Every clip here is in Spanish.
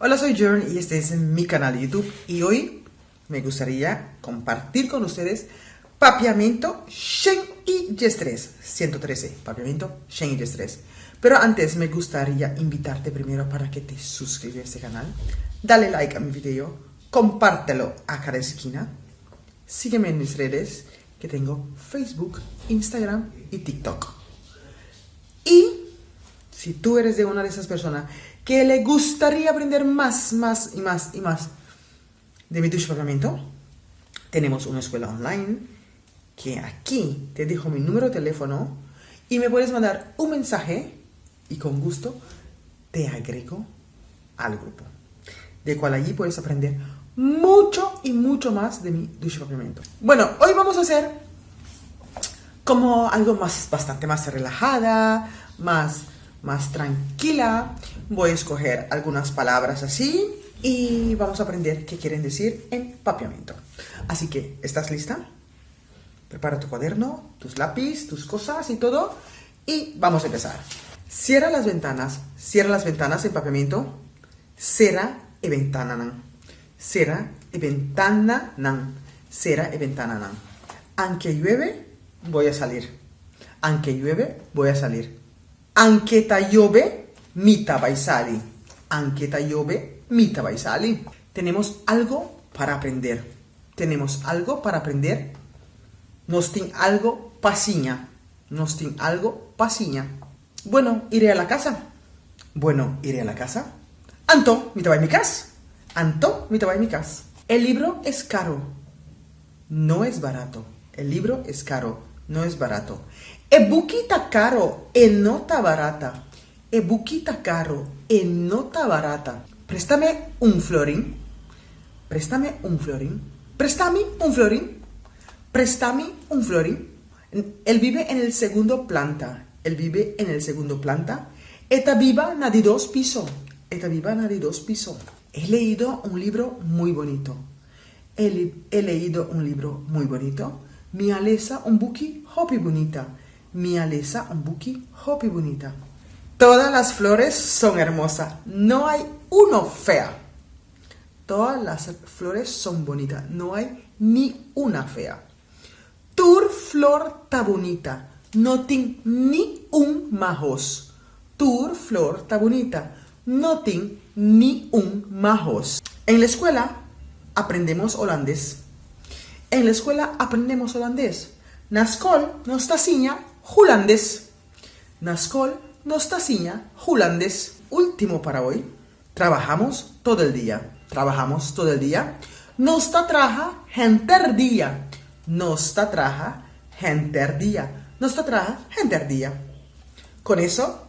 Hola, soy Jern y este es mi canal de YouTube y hoy me gustaría compartir con ustedes papiamento, Shen y Yestrés 113, papiamento, Shen y Yestrés. Pero antes me gustaría invitarte primero para que te suscribas a este canal, dale like a mi video, compártelo a cada esquina, sígueme en mis redes que tengo Facebook, Instagram y TikTok. Y si tú eres de una de esas personas que le gustaría aprender más de mi papiamento, tenemos una escuela online que aquí te dejo mi número de teléfono y me puedes mandar un mensaje y con gusto te agrego al grupo, de cual allí puedes aprender mucho y mucho más de mi papiamento. Bueno, hoy vamos a hacer como algo bastante más relajada, más tranquila. Voy a escoger algunas palabras así y vamos a aprender qué quieren decir en papiamento. Así que, ¿estás lista? Prepara tu cuaderno, tus lápiz, tus cosas y todo y vamos a empezar. Cierra las ventanas en papiamento. Cera e ventana. Cera e ventana. Cera e ventana. Aunque llueve, voy a salir. Aunque llueve, voy a salir. Anche ta piove, mita vai sali. Anche ta piove, mita vai sali. Tenemos algo para aprender. Tenemos algo para aprender. Nos tin algo pasiña. Nos tin algo pasiña. Bueno, iré a la casa. Bueno, iré a la casa. Anto, mita vai mi cas. Anto, mita vai mi cas. El libro es caro. No es barato. El libro es caro. No es barato. E buquita caro e nota barata. E buquita caro e nota barata. Préstame un florín. Préstame un florín. Préstame un florín. Préstame un florín. Él vive en el segundo planta. Él vive en el segundo planta. Eta viva na di dos piso. Eta viva na di dos piso. He leído un libro muy bonito. He leído un libro muy bonito. Mi alesa un buki hopi bonita. Mi alesa un buki hopi bonita. Todas las flores son hermosas. No hay uno fea. Todas las flores son bonitas. No hay ni una fea. Tur flor ta bonita. No tin ni un majos. Tur flor ta bonita. No tin ni un majos. En la escuela aprendemos holandés. En la escuela aprendemos holandés. Naskol nos taciña holandés. Naskol nos taciña holandés. Último para hoy. Trabajamos todo el día. Trabajamos todo el día. Nos traja henter día. Nos traja henter día. Nos traja henter día. Con eso,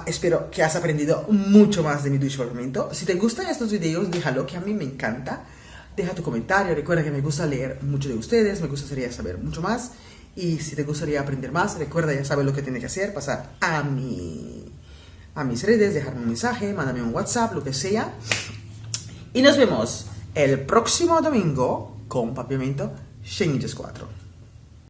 espero que has aprendido mucho más de mi papiamento. Si te gustan estos videos, déjalo, que a mí me encanta. Deja tu comentario, recuerda que me gusta leer mucho de ustedes, me gustaría saber mucho más. Y si te gustaría aprender más, recuerda, ya sabes lo que tienes que hacer, pasar a mis redes, dejarme un mensaje, mándame un WhatsApp, lo que sea. Y nos vemos el próximo domingo con papiamento Shen y Yestrés 4.